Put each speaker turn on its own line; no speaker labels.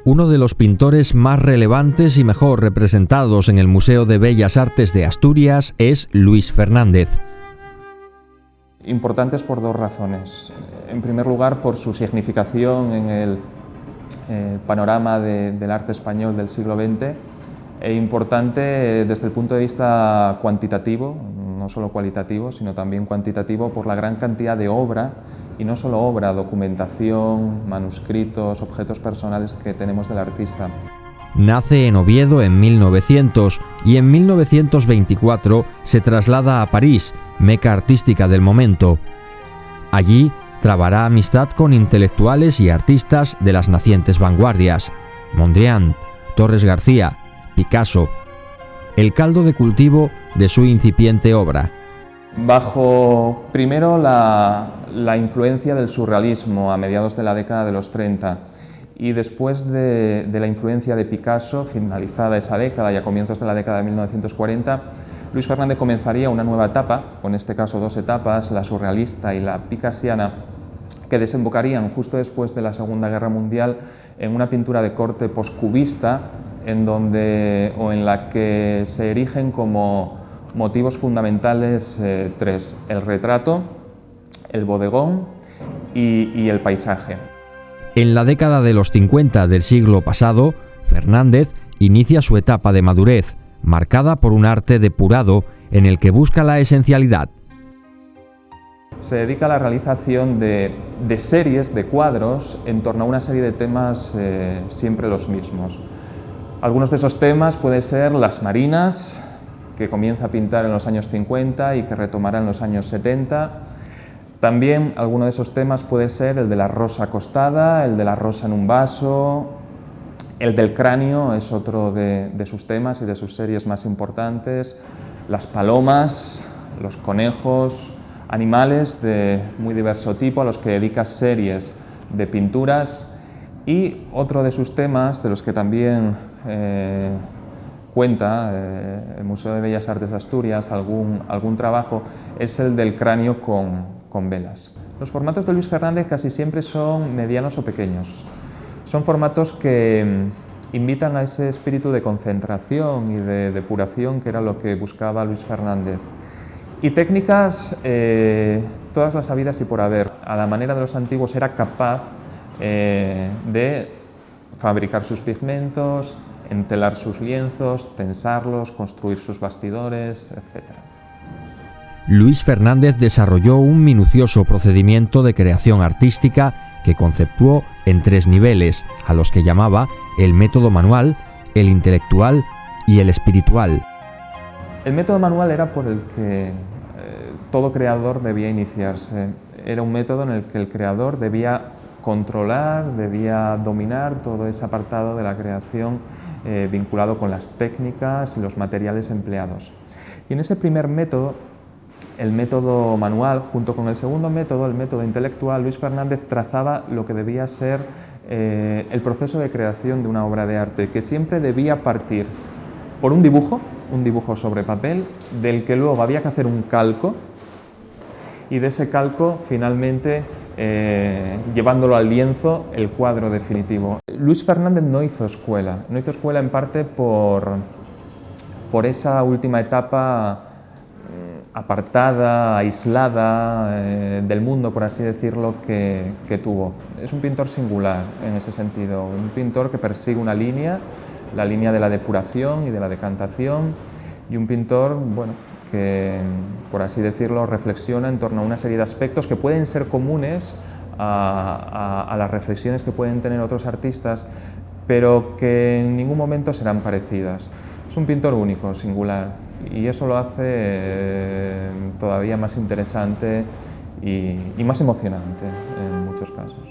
Uno de los pintores más relevantes y mejor representados en el Museo de Bellas Artes de Asturias es Luis Fernández.
Importantes por dos razones. En primer lugar, por su significación en el panorama del arte español del siglo XX, e importante desde el punto de vista cuantitativo, no solo cualitativo, sino también cuantitativo, por la gran cantidad de obra, y no solo obra, documentación, manuscritos, objetos personales que tenemos del artista.
Nace en Oviedo en 1900 y en 1924 se traslada a París, meca artística del momento. Allí trabará amistad con intelectuales y artistas de las nacientes vanguardias: Mondrian, Torres García, Picasso, el caldo de cultivo de su incipiente obra.
Bajo, primero, la influencia del surrealismo a mediados de la década de los 30 y después de la influencia de Picasso, finalizada esa década y a comienzos de la década de 1940, Luis Fernández comenzaría una nueva etapa, o en este caso dos etapas, la surrealista y la picassiana, que desembocarían justo después de la Segunda Guerra Mundial en una pintura de corte poscubista, en la que se erigen como motivos fundamentales tres: el retrato, el bodegón y el paisaje.
En la década de los 50 del siglo pasado, Fernández inicia su etapa de madurez, marcada por un arte depurado en el que busca la esencialidad.
Se dedica a la realización de series de cuadros en torno a una serie de temas siempre los mismos. Algunos de esos temas pueden ser las marinas, que comienza a pintar en los años 50 y que retomará en los años 70. También alguno de esos temas puede ser el de la rosa acostada, el de la rosa en un vaso, el del cráneo es otro de sus temas y de sus series más importantes, las palomas, los conejos, animales de muy diverso tipo a los que dedica series de pinturas, y otro de sus temas, de los que también cuenta el Museo de Bellas Artes de Asturias algún trabajo, es el del cráneo con velas. Los formatos de Luis Fernández casi siempre son medianos o pequeños. Son formatos que invitan a ese espíritu de concentración y de depuración que era lo que buscaba Luis Fernández. Y técnicas, todas las habidas y por haber. A la manera de los antiguos era capaz de fabricar sus pigmentos, entelar sus lienzos, tensarlos, construir sus bastidores, etc.
Luis Fernández desarrolló un minucioso procedimiento de creación artística que conceptuó en tres niveles, a los que llamaba el método manual, el intelectual y el espiritual.
El método manual era por el que todo creador debía iniciarse. Era un método en el que el creador debía controlar, debía dominar todo ese apartado de la creación vinculado con las técnicas y los materiales empleados. Y en ese primer método, el método manual, junto con el segundo método, el método intelectual, Luis Fernández trazaba lo que debía ser el proceso de creación de una obra de arte, que siempre debía partir por un dibujo sobre papel, del que luego había que hacer un calco, y de ese calco finalmente llevándolo al lienzo, el cuadro definitivo. Luis Fernández no hizo escuela en parte por esa última etapa apartada, aislada del mundo, por así decirlo, que tuvo. Es un pintor singular en ese sentido, un pintor que persigue una línea, la línea de la depuración y de la decantación, y un pintor, bueno, que, por así decirlo, reflexiona en torno a una serie de aspectos que pueden ser comunes a las reflexiones que pueden tener otros artistas, pero que en ningún momento serán parecidas. Es un pintor único, singular, y eso lo hace todavía más interesante y más emocionante en muchos casos.